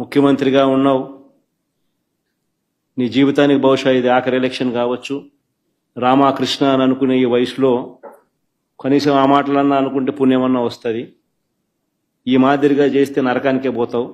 ముఖ్యమంత్రిగా ఉన్నావు, నీ జీవితానికి బహుశా ఇది ఆఖరి ఎలక్షన్ కావచ్చు. రామకృష్ణ అని అనుకునే ఈ వయసులో కనీసం ఆ మాటలన్నా అనుకుంటే పుణ్యమన్నా వస్తుంది. ఈ మాదిరిగా చేస్తే నరకానికే పోతావు.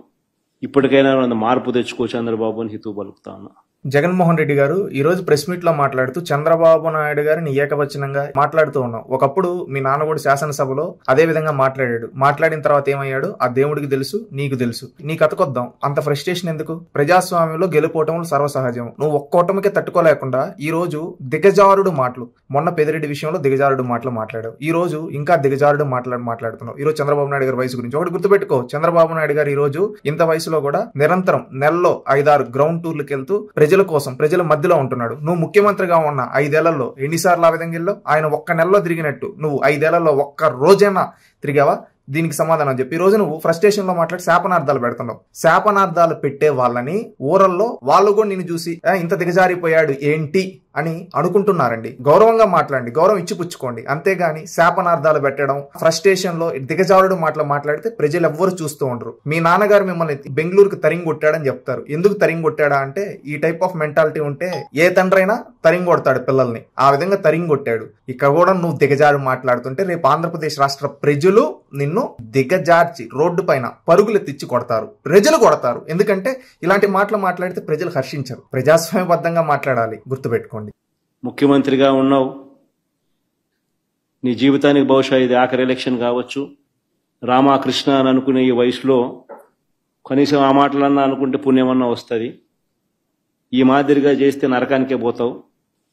ఇప్పటికైనా మార్పు తెచ్చుకో చంద్రబాబు అని హితవు పలుకుతా ఉన్నా. జగన్మోహన్ రెడ్డి గారు ఈ రోజు ప్రెస్ మీట్ లో మాట్లాడుతూ చంద్రబాబు నాయుడు గారిని ఏకవచనంగా మాట్లాడుతూ ఉన్నాం. ఒకప్పుడు మీ నాన్న కూడా శాసనసభలో అదే విధంగా మాట్లాడాడు. మాట్లాడిన తర్వాత ఏమయ్యాడు ఆ దేవుడికి తెలుసు, నీకు తెలుసు. నీ కథకొద్దాం, అంత ఫ్రస్ట్రేషన్ ఎందుకు? ప్రజాస్వామ్యంలో గెలుపోవటం సర్వసహజం. నువ్వు ఒక్క ఓటమికే తట్టుకోలేకుండా ఈ రోజు దిగజారుడు మాటలు, మొన్న పెదిరెడ్డి విషయంలో దిగజారుడు మాటలు మాట్లాడావు. ఈ రోజు ఇంకా దిగజారుడు మాట్లాడుతున్నావు. ఈ రోజు చంద్రబాబు నాయుడు గారి వయసు గురించి ఒకటి గుర్తుపెట్టుకో. చంద్రబాబు నాయుడు గారు ఈ రోజు ఇంత వయసులో కూడా నిరంతరం నెలలో 5-6 గ్రౌండ్ టూర్లకు వెళ్తూ ప్రజల కోసం, ప్రజల మధ్యలో ఉంటున్నాడు. నువ్వు ముఖ్యమంత్రిగా ఉన్న 5 ఏళ్లలో ఎన్నిసార్లు ఆ విధంగా వెళ్ళావు? ఆయన ఒక్క నెలలో తిరిగినట్టు నువ్వు 5 ఏళ్లలో ఒక్క రోజైనా తిరిగావా? దీనికి సమాధానం చెప్పి ఈ రోజు నువ్వు ఫ్రస్ట్రేషన్ లో మాట్లాడి శాపనార్థాలు పెడుతున్నావు. శాపనార్థాలు పెట్టే వాళ్ళని ఊరల్లో వాళ్ళు కూడా నిన్ను చూసి ఇంత దిగజారిపోయాడు ఏంటి అని అనుకుంటున్నారండి. గౌరవంగా మాట్లాడండి, గౌరవం ఇచ్చి పుచ్చుకోండి. అంతేగాని శాపనార్థాలు పెట్టడం, ఫ్రస్ట్రేషన్ లో దిగజారుడు మాట్లాడితే ప్రజలు ఎవ్వరు చూస్తూ ఉండరు. మీ నాన్నగారు మిమ్మల్ని బెంగళూరుకు తరింగొట్టాడని చెప్తారు. ఎందుకు తరింగొట్టాడా అంటే ఈ టైప్ ఆఫ్ మెంటాలిటీ ఉంటే ఏ తండ్రైనా తరింగొడతాడు పిల్లల్ని. ఆ విధంగా తరింగొట్టాడు. ఇక్కడ కూడా నువ్వు దిగజారు మాట్లాడుతుంటే రేపు ఆంధ్రప్రదేశ్ రాష్ట్ర ప్రజలు నిన్ను దిగజార్చి రోడ్డు పైన పరుగులెత్తిచ్చి కొడతారు, ప్రజలు కొడతారు. ఎందుకంటే ఇలాంటి మాటలు మాట్లాడితే ప్రజలు హర్షించరు. ప్రజాస్వామ్యబద్ధంగా మాట్లాడాలి, గుర్తుపెట్టుకోండి. ముఖ్యమంత్రిగా ఉన్నావు, నీ జీవితానికి బహుశా ఇది ఆఖరి ఎలక్షన్ కావచ్చు. రామకృష్ణ అని అనుకునే ఈ వయసులో కనీసం ఆ మాటలన్నా అనుకుంటే పుణ్యమన్నా వస్తుంది. ఈ మాదిరిగా చేస్తే నరకానికే పోతావు.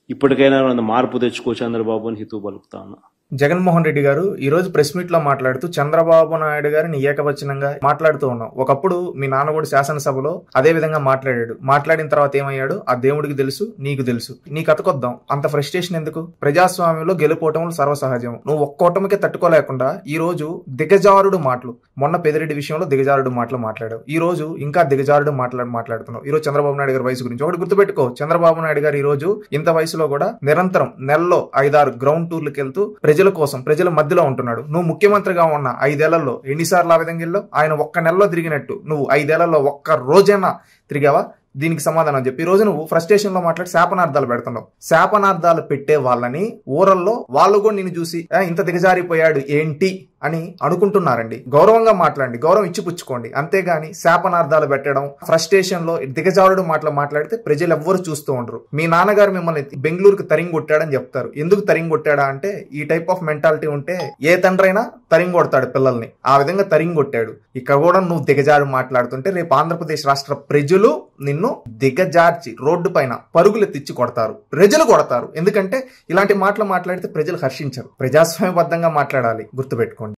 ఇప్పటికైనా మార్పు తెచ్చుకో చంద్రబాబు అని హితవు పలుకుతా ఉన్నా. జగన్మోహన్ రెడ్డి గారు ఈ రోజు ప్రెస్ మీట్ లో మాట్లాడుతూ చంద్రబాబు నాయుడు గారిని ఏకవచనంగా మాట్లాడుతూ ఉన్నాం. ఒకప్పుడు మీ నాన్న కూడా శాసనసభలో అదే విధంగా మాట్లాడాడు. మాట్లాడిన తర్వాత ఏమయ్యాడు ఆ దేవుడికి తెలుసు, నీకు తెలుసు. నీ కథకొద్దాం, అంత ఫ్రస్ట్రేషన్ ఎందుకు? ప్రజాస్వామ్యంలో గెలుపోవటం సర్వసహజం. నువ్వు ఒక్క ఓటమికే తట్టుకోలేకుండా ఈ రోజు దిగజారుడు మాటలు, మొన్న పెదిరెడ్డి విషయంలో దిగజారుడు మాటలు మాట్లాడావు. ఈ రోజు ఇంకా దిగజారుడు మాట్లాడుతున్నావు. ఈ రోజు చంద్రబాబు నాయుడు గారి వయసు గురించి ఒకటి గుర్తుపెట్టుకో. చంద్రబాబు నాయుడు గారు ఈ రోజు ఇంత వయసులో కూడా నిరంతరం నెలలో 5-6 గ్రౌండ్ టూర్లకు వెళ్తూ ప్రజల కోసం, ప్రజల మధ్యలో ఉంటున్నాడు. నువ్వు ముఖ్యమంత్రిగా ఉన్న 5 ఏళ్లలో ఎన్నిసార్లు ఆ విధంగా వెళ్ళావు? ఆయన ఒక్క నెలలో తిరిగినట్టు నువ్వు 5 ఏళ్లలో ఒక్క రోజైనా తిరిగావా? దీనికి సమాధానం చెప్పి ఈ రోజు నువ్వు ఫ్రస్ట్రేషన్ లో మాట్లాడి శాపనార్థాలు పెడుతున్నావు. శాపనార్థాలు పెట్టే వాళ్ళని ఊరల్లో వాళ్ళు కూడా నిన్ను చూసి ఇంత దిగజారిపోయాడు ఏంటి అని అనుకుంటున్నారండి. గౌరవంగా మాట్లాడండి, గౌరవం ఇచ్చి పుచ్చుకోండి. అంతేగాని శాపనార్థాలు పెట్టడం, ఫ్రస్ట్రేషన్ లో దిగజారుడు మాట్లాడితే ప్రజలు ఎవ్వరు చూస్తూ ఉండరు. మీ నాన్నగారు మిమ్మల్ని బెంగళూరుకు తరింగొట్టాడని చెప్తారు. ఎందుకు తరింగొట్టాడా అంటే ఈ టైప్ ఆఫ్ మెంటాలిటీ ఉంటే ఏ తండ్రైనా తరింగొడతాడు పిల్లల్ని. ఆ విధంగా తరింగొట్టాడు. ఇక్కడ కూడా నువ్వు దిగజారు మాట్లాడుతుంటే రేపు ఆంధ్రప్రదేశ్ రాష్ట్ర ప్రజలు నిన్ను దిగజార్చి రోడ్డు పైన పరుగులెత్తిచ్చి కొడతారు, ప్రజలు కొడతారు. ఎందుకంటే ఇలాంటి మాటలు మాట్లాడితే ప్రజలు హర్షించరు. ప్రజాస్వామ్యబద్ధంగా మాట్లాడాలి, గుర్తుపెట్టుకోండి.